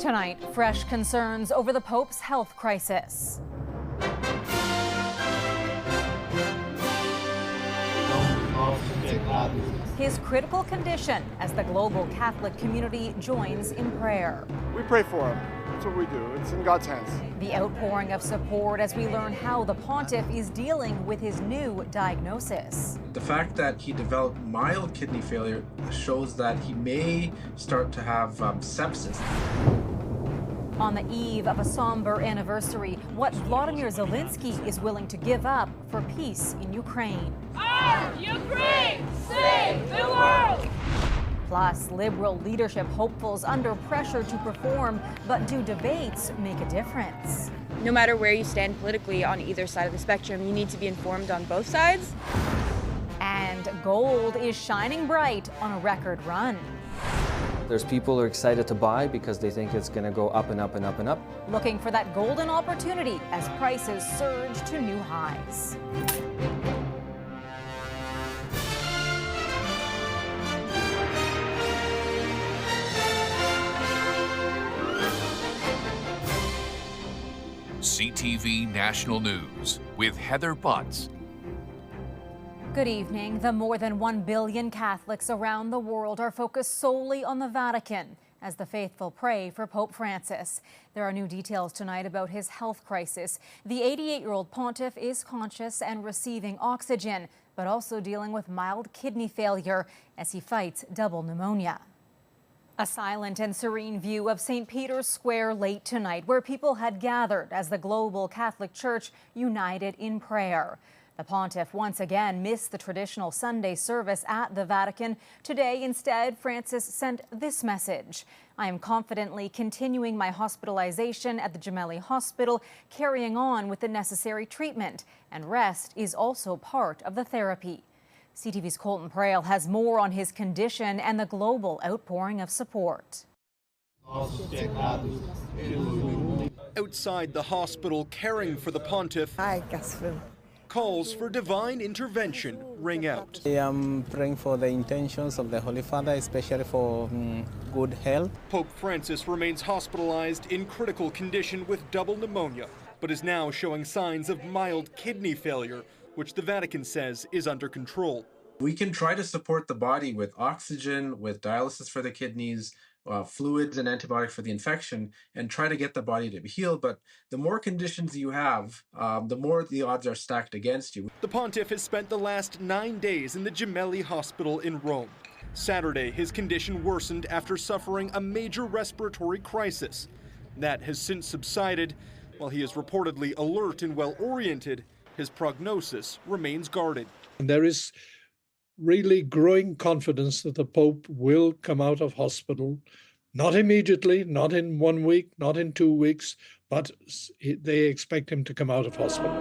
Tonight, fresh concerns over the Pope's health crisis. His critical condition as the global Catholic community joins in prayer. We pray for him. That's what we do. It's in God's hands. The outpouring of support as we learn how the pontiff is dealing with his new diagnosis. The fact that he developed mild kidney failure shows that he may start to have sepsis. On the eve of a somber anniversary, what Vladimir Zelensky is willing to give up for peace in Ukraine. Ukraine, save the world! Plus, liberal leadership hopefuls under pressure to perform, but do debates make a difference? No matter where you stand politically on either side of the spectrum, you need to be informed on both sides. And gold is shining bright on a record run. There's people who are excited to buy because they think it's going to go up and up and up and up. Looking for that golden opportunity as prices surge to new highs. CTV National News with Heather Butts. Good evening. The more than 1 billion Catholics around the world are focused solely on the Vatican as the faithful pray for Pope Francis. There are new details tonight about his health crisis. The 88-year-old pontiff is conscious and receiving oxygen, but also dealing with mild kidney failure as he fights double pneumonia. A silent and serene view of St. Peter's Square late tonight, where people had gathered as the global Catholic Church united in prayer. The pontiff once again missed the traditional Sunday service at the Vatican. Today, instead, Francis sent this message. I am confidently continuing my hospitalization at the Gemelli Hospital, carrying on with the necessary treatment, and rest is also part of the therapy. CTV's Colton Prail has more on his condition and the global outpouring of support. Outside the hospital, caring for the pontiff, calls for divine intervention ring out. I am praying for the intentions of the Holy Father, especially for good health. Pope Francis remains hospitalized in critical condition with double pneumonia, but is now showing signs of mild kidney failure, which the Vatican says is under control. We can try to support the body with oxygen, with dialysis for the kidneys, fluids and antibiotics for the infection, and try to get the body to heal. But the more conditions you have, the more the odds are stacked against you. The pontiff has spent the last 9 days in the Gemelli Hospital in Rome. Saturday, his condition worsened after suffering a major respiratory crisis. That has since subsided. While he is reportedly alert and well-oriented, his prognosis remains guarded. And there is really growing confidence that the Pope will come out of hospital, not immediately, not in 1 week, not in 2 weeks, but they expect him to come out of hospital.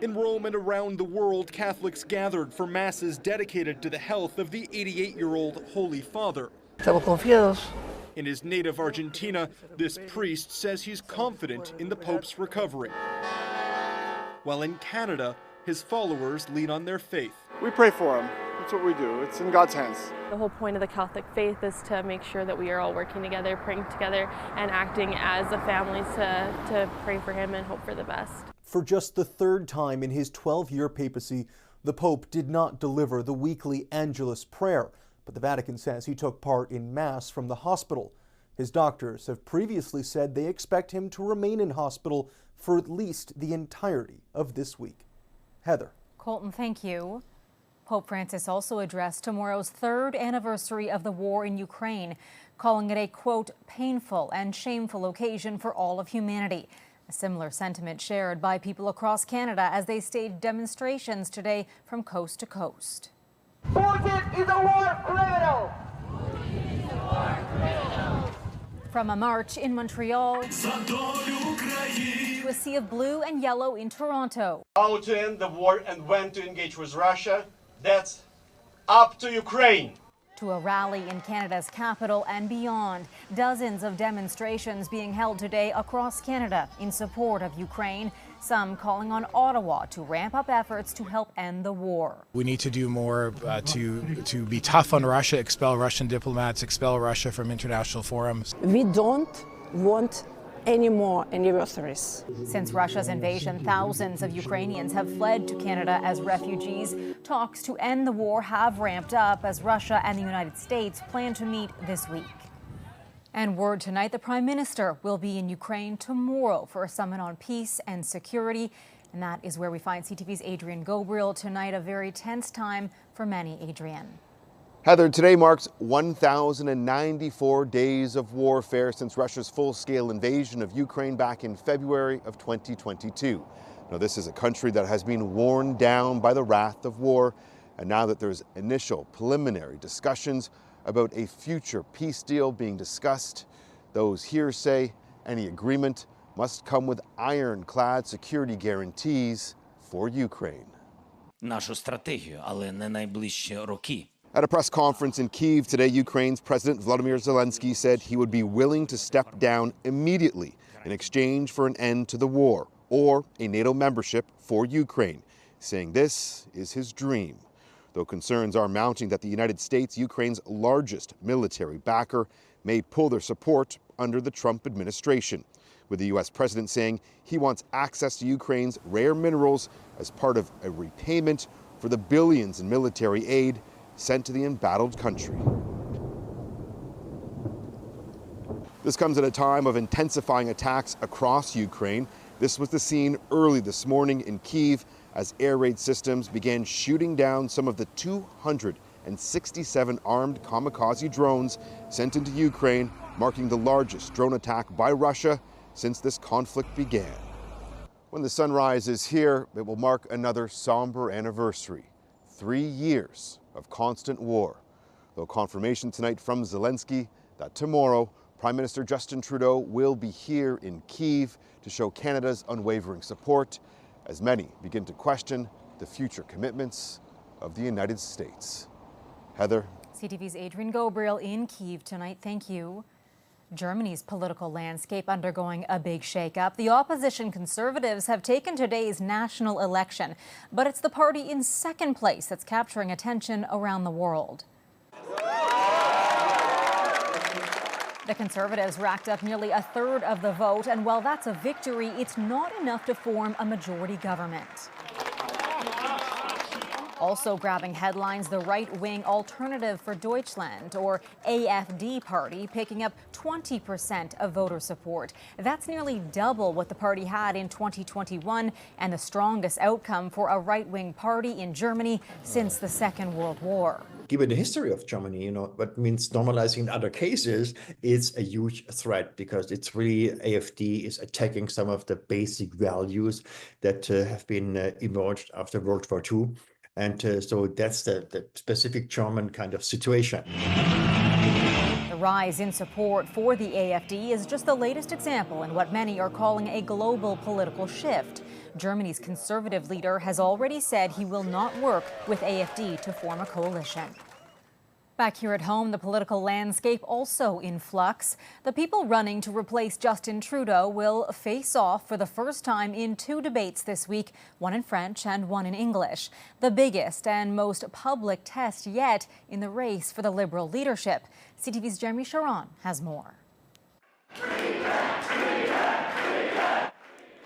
In Rome and around the world, Catholics gathered for masses dedicated to the health of the 88-year-old Holy Father. In his native Argentina, this priest says he's confident in the Pope's recovery. While in Canada, his followers lean on their faith. We pray for him. That's what we do. It's in God's hands. The whole point of the Catholic faith is to make sure that we are all working together, praying together, and acting as a family to pray for him and hope for the best. For just the third time in his 12-year papacy, the Pope did not deliver the weekly Angelus prayer, but the Vatican says he took part in Mass from the hospital. His doctors have previously said they expect him to remain in hospital for at least the entirety of this week. Heather. Colton, thank you. Pope Francis also addressed tomorrow's third anniversary of the war in Ukraine, calling it a, quote, painful and shameful occasion for all of humanity. A similar sentiment shared by people across Canada as they staged demonstrations today from coast to coast. Putin is a war criminal! From a march in Montreal to a sea of blue and yellow in Toronto. How to end the war and when to engage with Russia, that's up to Ukraine. To a rally in Canada's capital and beyond. Dozens of demonstrations being held today across Canada in support of Ukraine, some calling on Ottawa to ramp up efforts to help end the war. We need to do more to be tough on Russia, expel Russian diplomats, expel Russia from international forums. We don't want any more anniversaries. Since Russia's invasion, thousands of Ukrainians have fled to Canada as refugees. Talks to end the war have ramped up as Russia and the United States plan to meet this week. And word tonight, the Prime Minister will be in Ukraine tomorrow for a summit on peace and security. And that is where we find CTV's Adrian Gobriel tonight. A very tense time for many, Adrian. Heather, today marks 1,094 days of warfare since Russia's full-scale invasion of Ukraine back in February of 2022. Now, this is a country that has been worn down by the wrath of war, and now that there's initial preliminary discussions about a future peace deal being discussed, those here say any agreement must come with ironclad security guarantees for Ukraine. Нашу стратегію, але не найближчі роки. At a press conference in Kyiv today, Ukraine's President Volodymyr Zelensky said he would be willing to step down immediately in exchange for an end to the war or a NATO membership for Ukraine, saying this is his dream. Though concerns are mounting that the United States, Ukraine's largest military backer, may pull their support under the Trump administration, with the U.S. president saying he wants access to Ukraine's rare minerals as part of a repayment for the billions in military aid sent to the embattled country. This comes at a time of intensifying attacks across Ukraine. This was the scene early this morning in Kyiv as air raid systems began shooting down some of the 267 armed kamikaze drones sent into Ukraine, marking the largest drone attack by Russia since this conflict began. When the sun rises here, it will mark another somber anniversary. 3 years of constant war. Though confirmation tonight from Zelensky that tomorrow Prime Minister Justin Trudeau will be here in Kyiv to show Canada's unwavering support as many begin to question the future commitments of the United States. Heather. CTV's Adrian Gobriel in Kyiv tonight. Thank you. Germany's political landscape undergoing a big shakeup. The opposition Conservatives have taken today's national election, but it's the party in second place that's capturing attention around the world. The Conservatives racked up nearly a third of the vote, and while that's a victory, it's not enough to form a majority government. Also grabbing headlines, the right-wing Alternative for Deutschland, or AfD party, picking up 20% of voter support. That's nearly double what the party had in 2021 and the strongest outcome for a right-wing party in Germany since the Second World War. Given the history of Germany, what means normalizing in other cases is a huge threat because it's really AfD is attacking some of the basic values that have been emerged after World War II. And so that's the specific German kind of situation. The rise in support for the AfD is just the latest example in what many are calling a global political shift. Germany's conservative leader has already said he will not work with AfD to form a coalition. Back here at home, the political landscape also in flux. The people running to replace Justin Trudeau will face off for the first time in 2 debates this week, one in French and one in English. The biggest and most public test yet in the race for the Liberal leadership. CTV's Jeremy Sharon has more.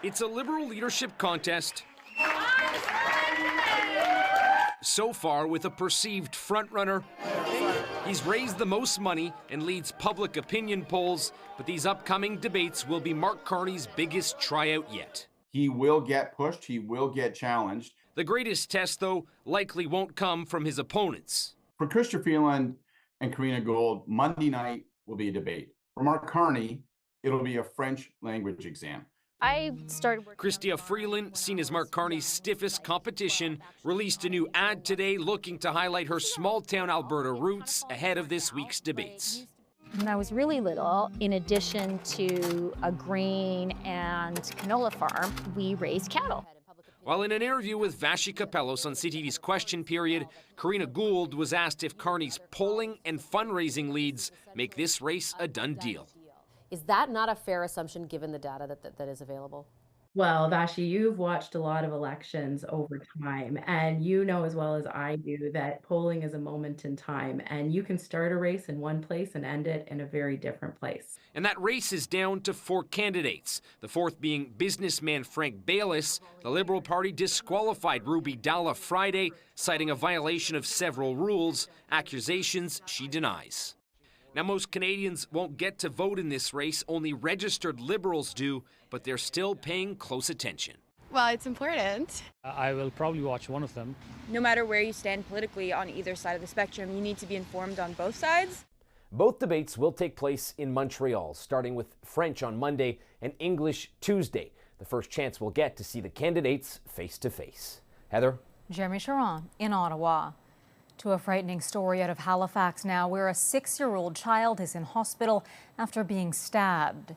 It's a Liberal leadership contest. So far, with a perceived frontrunner, he's raised the most money and leads public opinion polls, but these upcoming debates will be Mark Carney's biggest tryout yet. He will get pushed, he will get challenged. The greatest test, though, likely won't come from his opponents. For Chrystia Freeland and Karina Gould, Monday night will be a debate. For Mark Carney, it'll be a French language exam. I started working. Chrystia Freeland, seen as Mark Carney's stiffest competition, released a new ad today looking to highlight her small-town Alberta roots ahead of this week's debates. When I was really little, in addition to a grain and canola farm, we raised cattle. While in an interview with Vashi Kapelos on CTV's Question Period, Karina Gould was asked if Kearney's polling and fundraising leads make this race a done deal. Is that not a fair assumption given the data that is available? Well, Vashi, you've watched a lot of elections over time, and you know as well as I do that polling is a moment in time, and you can start a race in one place and end it in a very different place. And that race is down to 4 candidates, the fourth being businessman Frank Baylis. The Liberal Party disqualified Ruby Dalla Friday, citing a violation of several rules, accusations she denies. Now, most Canadians won't get to vote in this race, only registered Liberals do, but they're still paying close attention. Well, it's important. I will probably watch one of them. No matter where you stand politically on either side of the spectrum, you need to be informed on both sides. Both debates will take place in Montreal, starting with French on Monday and English Tuesday. The first chance we'll get to see the candidates face to face. Heather? Jeremy Sharon in Ottawa. To a frightening story out of Halifax now, where a 6-year-old child is in hospital after being stabbed.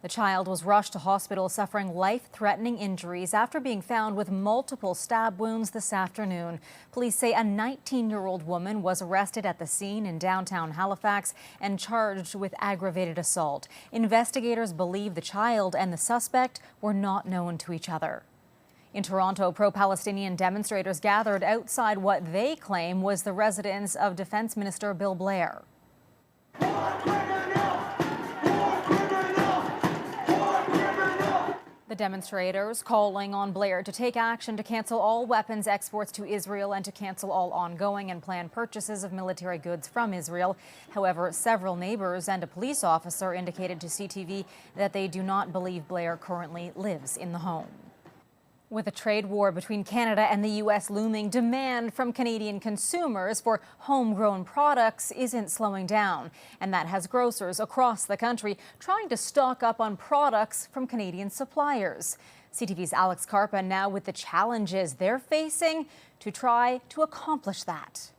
The child was rushed to hospital suffering life-threatening injuries after being found with multiple stab wounds this afternoon. Police say a 19-year-old woman was arrested at the scene in downtown Halifax and charged with aggravated assault. Investigators believe the child and the suspect were not known to each other. In Toronto, pro-Palestinian demonstrators gathered outside what they claim was the residence of Defense Minister Bill Blair. The demonstrators calling on Blair to take action to cancel all weapons exports to Israel and to cancel all ongoing and planned purchases of military goods from Israel. However, several neighbors and a police officer indicated to CTV that they do not believe Blair currently lives in the home. With a trade war between Canada and the U.S. looming, demand from Canadian consumers for homegrown products isn't slowing down. And that has grocers across the country trying to stock up on products from Canadian suppliers. CTV's Alex Carpa now with the challenges they're facing to try to accomplish that.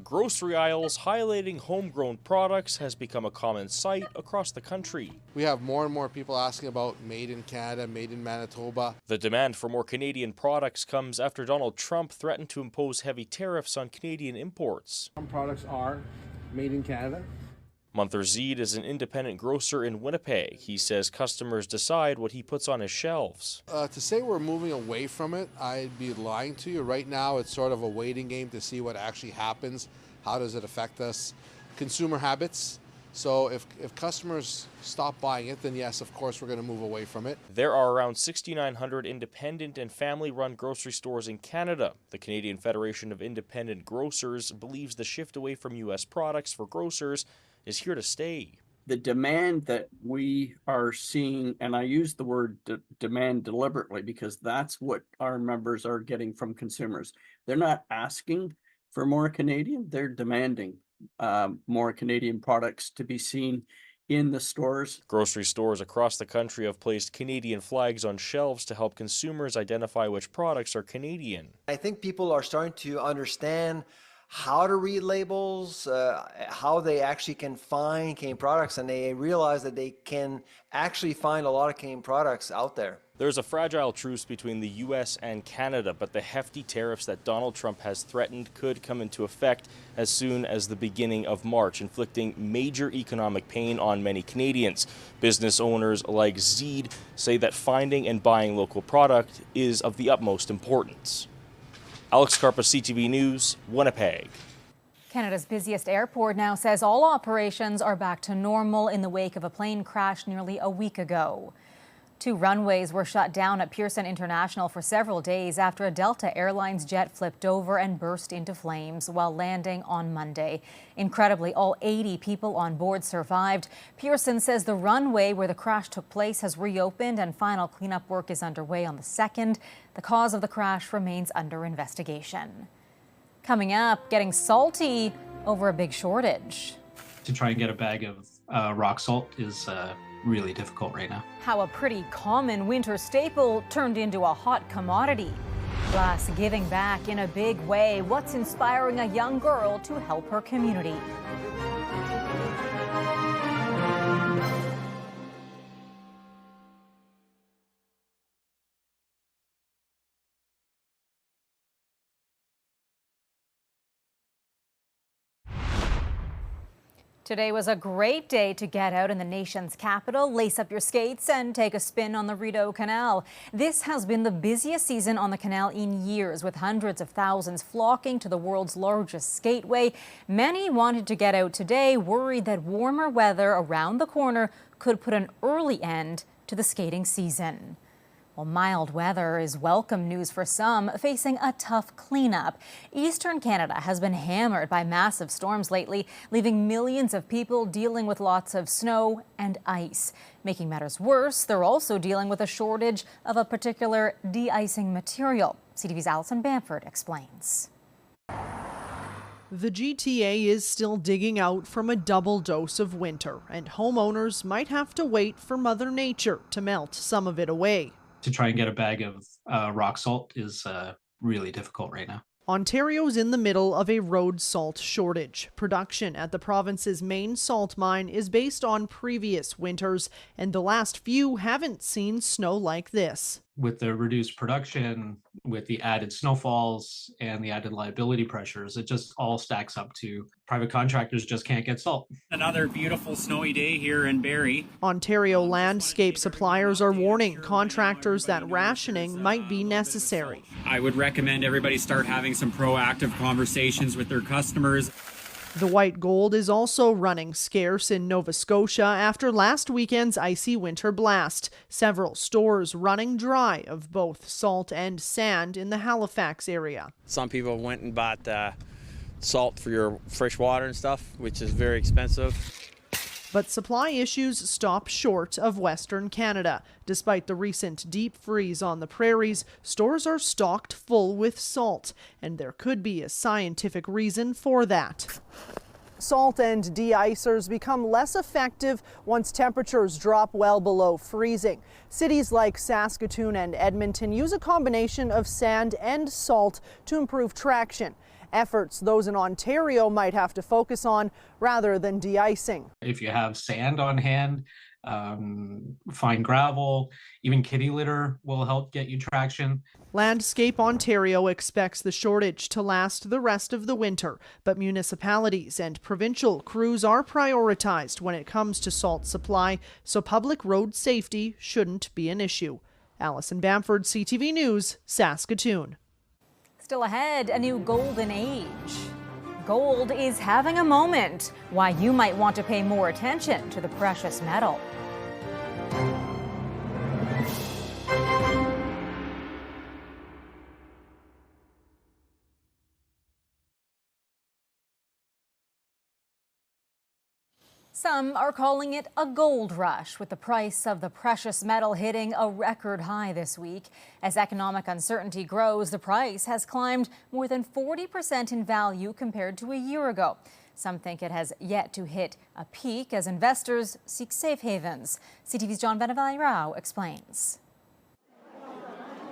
Grocery aisles highlighting homegrown products has become a common sight across the country. We have more and more people asking about made in Canada, made in Manitoba. The demand for more Canadian products comes after Donald Trump threatened to impose heavy tariffs on Canadian imports. Some products are made in Canada. Munther Zeed is an independent grocer in Winnipeg. He says customers decide what he puts on his shelves. To say we're moving away from it, I'd be lying to you. Right now, it's sort of a waiting game to see what actually happens. How does it affect us? Consumer habits. So if customers stop buying it, then yes, of course, we're going to move away from it. There are around 6,900 independent and family-run grocery stores in Canada. The Canadian Federation of Independent Grocers believes the shift away from U.S. products for grocers is here to stay. The demand that we are seeing, and I use the word demand deliberately because that's what our members are getting from consumers. They're not asking for more Canadian, they're demanding more Canadian products to be seen in the stores. Grocery stores across the country have placed Canadian flags on shelves to help consumers identify which products are Canadian. I think people are starting to understand how to read labels, how they actually can find Canadian products, and they realize that they can actually find a lot of Canadian products out there. There's a fragile truce between the U.S. and Canada, but the hefty tariffs that Donald Trump has threatened could come into effect as soon as the beginning of March, inflicting major economic pain on many Canadians. Business owners like Zeed say that finding and buying local product is of the utmost importance. Alex Carpa, CTV News, Winnipeg. Canada's busiest airport now says all operations are back to normal in the wake of a plane crash nearly a week ago. 2 runways were shut down at Pearson International for several days after a Delta Airlines jet flipped over and burst into flames while landing on Monday. Incredibly, all 80 people on board survived. Pearson says the runway where the crash took place has reopened and final cleanup work is underway on the 2nd. The cause of the crash remains under investigation. Coming up, getting salty over a big shortage. To try and get a bag of rock salt is really difficult right now. How a pretty common winter staple turned into a hot commodity. Plus, giving back in a big way. What's inspiring a young girl to help her community? Today was a great day to get out in the nation's capital, lace up your skates, and take a spin on the Rideau Canal. This has been the busiest season on the canal in years, with hundreds of thousands flocking to the world's largest skateway. Many wanted to get out today, worried that warmer weather around the corner could put an early end to the skating season. Well, mild weather is welcome news for some, facing a tough cleanup. Eastern Canada has been hammered by massive storms lately, leaving millions of people dealing with lots of snow and ice. Making matters worse, they're also dealing with a shortage of a particular de-icing material. CTV's Alison Bamford explains. The GTA is still digging out from a double dose of winter, and homeowners might have to wait for Mother Nature to melt some of it away. To try and get a bag of rock salt is really difficult right now. Ontario's in the middle of a road salt shortage. Production at the province's main salt mine is based on previous winters, and the last few haven't seen snow like this. With the reduced production, with the added snowfalls and the added liability pressures, it just all stacks up to private contractors just can't get salt. Another beautiful snowy day here in Barrie. Ontario landscape suppliers are warning contractors that rationing might be necessary. I would recommend everybody start having some proactive conversations with their customers. The white gold is also running scarce in Nova Scotia after last weekend's icy winter blast. Several stores running dry of both salt and sand in the Halifax area. Some people went and bought salt for your fresh water and stuff, which is very expensive. But supply issues stop short of Western Canada. Despite the recent deep freeze on the prairies, stores are stocked full with salt, and there could be a scientific reason for that. Salt and de-icers become less effective once temperatures drop well below freezing. Cities like Saskatoon and Edmonton use a combination of sand and salt to improve traction. Efforts those in Ontario might have to focus on rather than de-icing. If you have sand on hand, fine gravel, even kitty litter will help get you traction. Landscape Ontario expects the shortage to last the rest of the winter, but municipalities and provincial crews are prioritized when it comes to salt supply, so public road safety shouldn't be an issue. Alison Bamford, CTV News, Saskatoon. Still ahead, a new golden age. Gold is having a moment. Why you might want to pay more attention to the precious metal. Some are calling it a gold rush, with the price of the precious metal hitting a record high this week. As economic uncertainty grows, the price has climbed more than 40% in value compared to a year ago. Some think it has yet to hit a peak as investors seek safe havens. CTV's John Benavalli-Rao explains.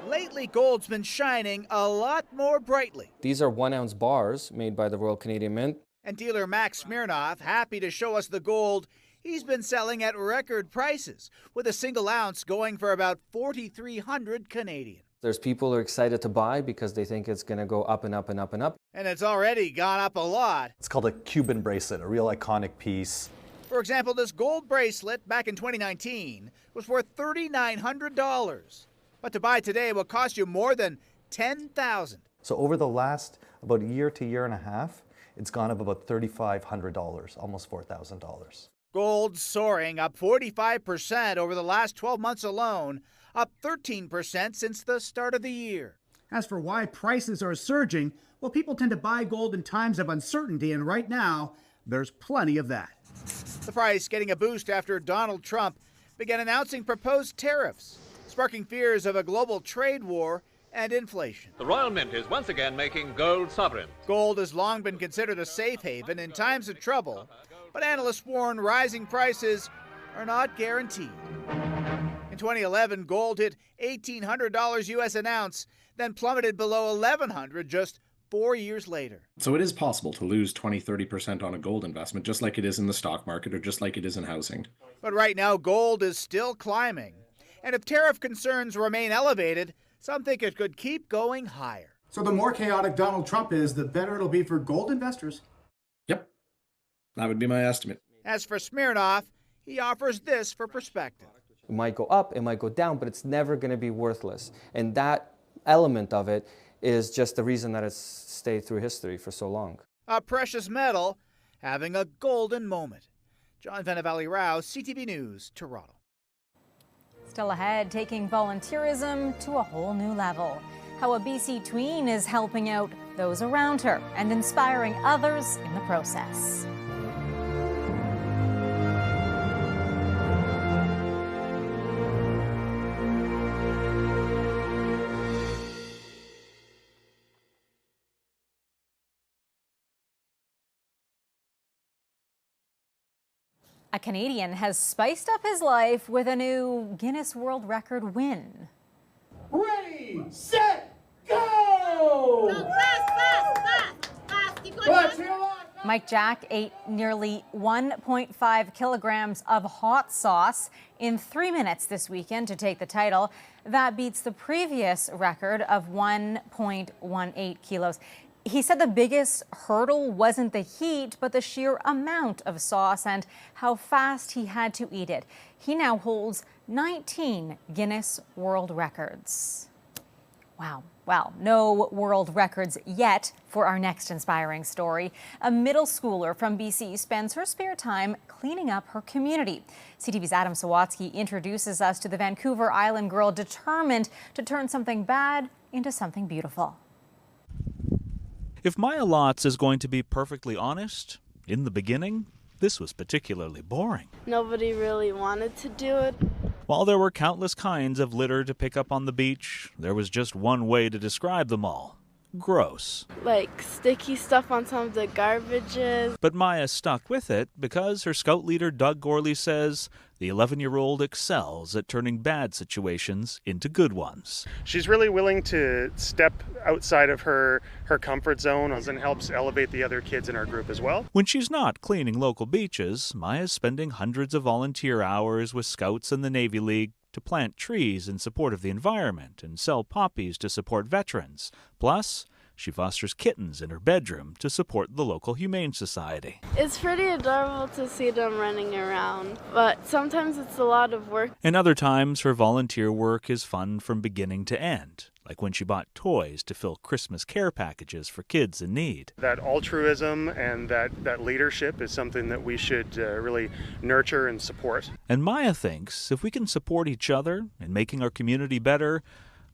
Lately, gold's been shining a lot more brightly. These are 1-ounce bars made by the Royal Canadian Mint. And dealer Max Smirnoff, happy to show us the gold he's been selling at record prices, with a single ounce going for about 4,300 Canadian. There's people who are excited to buy because they think it's going to go up and up and up and up. And it's already gone up a lot. It's called a Cuban bracelet, a real iconic piece. For example, this gold bracelet back in 2019 was worth $3,900. But to buy today will cost you more than $10,000. So over the last about a year to year and a half, it's gone up about $3,500, almost $4,000. Gold soaring, up 45% over the last 12 months alone, up 13% since the start of the year. As for why prices are surging, well, people tend to buy gold in times of uncertainty, and right now, there's plenty of that. The price getting a boost after Donald Trump began announcing proposed tariffs, sparking fears of a global trade war and inflation. The Royal Mint is once again making gold sovereign. Gold has long been considered a safe haven in times of trouble, but analysts warn rising prices are not guaranteed. In 2011, gold hit $1,800 US an ounce, then plummeted below $1,100 just 4 years later. So it is possible to lose 20-30% on a gold investment, just like it is in the stock market or just like it is in housing. But right now, gold is still climbing. And if tariff concerns remain elevated, some think it could keep going higher. So the more chaotic Donald Trump is, the better it'll be for gold investors. Yep. That would be my estimate. As for Smirnoff, he offers this for perspective. It might go up, it might go down, but it's never going to be worthless. And that element of it is just the reason that it's stayed through history for so long. A precious metal having a golden moment. John Venevalley-Rao, CTV News, Toronto. Still ahead, taking volunteerism to a whole new level. How a BC tween is helping out those around her and inspiring others in the process. A Canadian has spiced up his life with a new Guinness World Record win. Ready, set, go! Mike Jack ate nearly 1.5 kilograms of hot sauce in 3 minutes this weekend to take the title. That beats the previous record of 1.18 kilos. He said the biggest hurdle wasn't the heat, but the sheer amount of sauce and how fast he had to eat it. He now holds 19 Guinness World Records. Wow. Well, no world records yet for our next inspiring story. A middle schooler from BC spends her spare time cleaning up her community. CTV's Adam Sawatsky introduces us to the Vancouver Island girl determined to turn something bad into something beautiful. If Maya Lotz is going to be perfectly honest, in the beginning, this was particularly boring. Nobody really wanted to do it. While there were countless kinds of litter to pick up on the beach, there was just one way to describe them all: gross. Like sticky stuff on some of the garbages. But Maya stuck with it because her scout leader Doug Gorley says the 11-year-old excels at turning bad situations into good ones. She's really willing to step outside of her comfort zone and helps elevate the other kids in our group as well. When she's not cleaning local beaches, Maya's spending hundreds of volunteer hours with Scouts and the Navy League to plant trees in support of the environment and sell poppies to support veterans. Plus, she fosters kittens in her bedroom to support the local Humane Society. It's pretty adorable to see them running around, but sometimes it's a lot of work. And other times, her volunteer work is fun from beginning to end, like when she bought toys to fill Christmas care packages for kids in need. That altruism and that leadership is something that we should really nurture and support. And Maya thinks if we can support each other in making our community better,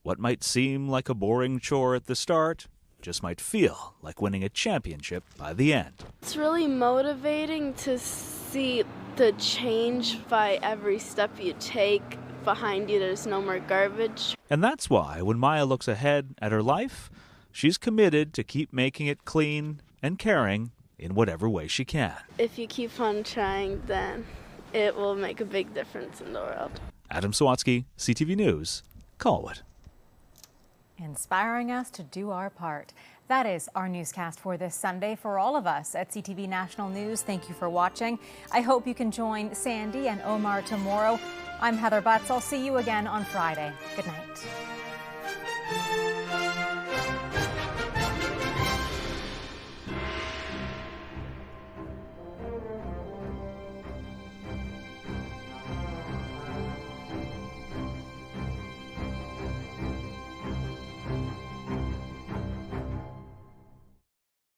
what might seem like a boring chore at the start just might feel like winning a championship by the end. It's really motivating to see the change by every step you take. Behind you, there's no more garbage. And that's why when Maya looks ahead at her life, she's committed to keep making it clean and caring in whatever way she can. If you keep on trying, then it will make a big difference in the world. Adam Sawatsky, CTV News, Colwood. Inspiring us to do our part. That is our newscast for this Sunday. For all of us at CTV National News, thank you for watching. I hope you can join Sandy and Omar tomorrow. I'm Heather Butts. I'll see you again on Friday. Good night.